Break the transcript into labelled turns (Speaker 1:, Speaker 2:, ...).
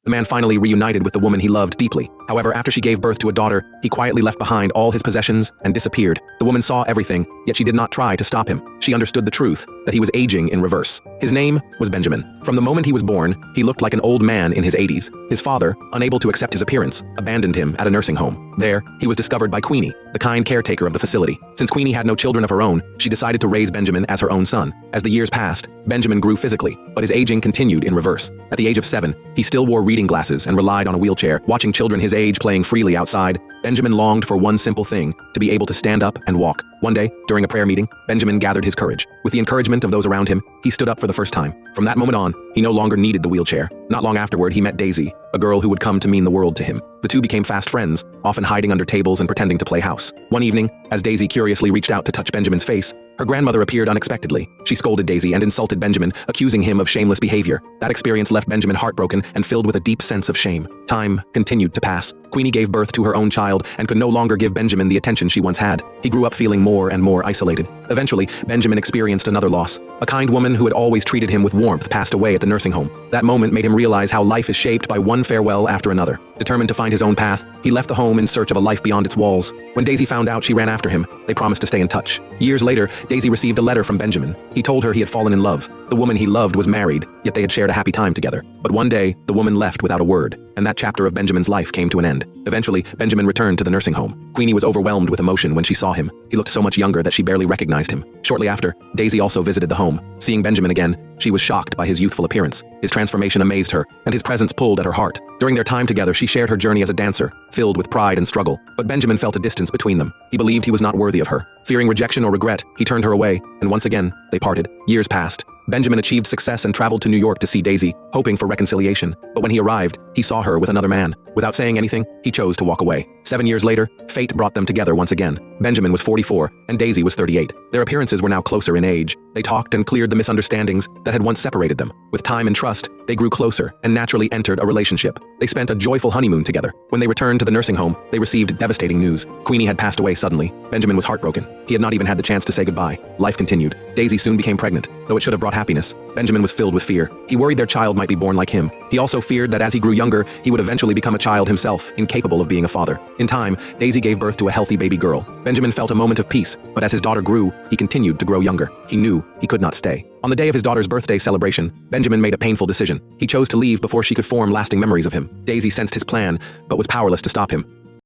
Speaker 1: The man finally reunited with the woman he loved deeply. However, after she gave birth to a daughter, he quietly left behind all his possessions and disappeared. The woman saw everything, yet she did not try to stop him. She understood the truth, that he was aging in reverse. His name was Benjamin. From the moment he was born, he looked like an old man in his 80s. His father, unable to accept his appearance, abandoned him at a nursing home. There, he was discovered by Queenie, the kind caretaker of the facility. Since Queenie had no children of her own, she decided to raise Benjamin as her own son. As the years passed, Benjamin grew physically, but his aging continued in reverse. At the age of 7, he still wore reading glasses and relied on a wheelchair. Watching children his age playing freely outside, Benjamin longed for one simple thing: to be able to stand up and walk. One day, during a prayer meeting, Benjamin gathered his courage. With the encouragement of those around him, he stood up for the first time. From that moment on, he no longer needed the wheelchair. Not long afterward, he met Daisy, a girl who would come to mean the world to him. The two became fast friends, often hiding under tables and pretending to play house. One evening, as Daisy curiously reached out to touch Benjamin's face, her grandmother appeared unexpectedly. She scolded Daisy and insulted Benjamin, accusing him of shameless behavior. That experience left Benjamin heartbroken and filled with a deep sense of shame. Time continued to pass. Queenie gave birth to her own child and could no longer give Benjamin the attention she once had. He grew up feeling more and more isolated. Eventually, Benjamin experienced another loss. A kind woman who had always treated him with warmth passed away at the nursing home. That moment made him realize how life is shaped by one farewell after another. Determined to find his own path, he left the home in search of a life beyond its walls. When Daisy found out, she ran after him. They promised to stay in touch. Years later, Daisy received a letter from Benjamin. He told her he had fallen in love. The woman he loved was married, yet they had shared a happy time together. But one day, the woman left without a word, and that chapter of Benjamin's life came to an end. Eventually, Benjamin returned to the nursing home. Queenie was overwhelmed with emotion when she saw him. He looked so much younger that she barely recognized him. Shortly after, Daisy also visited the home. Seeing Benjamin again, she was shocked by his youthful appearance. His transformation amazed her, and his presence pulled at her heart. During their time together, she shared her journey as a dancer, filled with pride and struggle. But Benjamin felt a distance between them. He believed he was not worthy of her. Fearing rejection or regret, he turned her away, and once again, they parted. Years passed. Benjamin achieved success and traveled to New York to see Daisy, hoping for reconciliation. But when he arrived, he saw her with another man. Without saying anything, he chose to walk away. 7 years later, fate brought them together once again. Benjamin was 44, and Daisy was 38. Their appearances were now closer in age. They talked and cleared the misunderstandings that had once separated them. With time and trust, they grew closer and naturally entered a relationship. They spent a joyful honeymoon together. When they returned to the nursing home, they received devastating news. Queenie had passed away suddenly. Benjamin was heartbroken. He had not even had the chance to say goodbye. Life continued. Daisy soon became pregnant. Though it should have brought happiness, Benjamin was filled with fear. He worried their child might be born like him. He also feared that as he grew younger, he would eventually become a child himself, incapable of being a father. In time, Daisy gave birth to a healthy baby girl. Benjamin felt a moment of peace, but as his daughter grew, he continued to grow younger. He knew he could not stay. On the day of his daughter's birthday celebration, Benjamin made a painful decision. He chose to leave before she could form lasting memories of him. Daisy sensed his plan, but was powerless to stop him.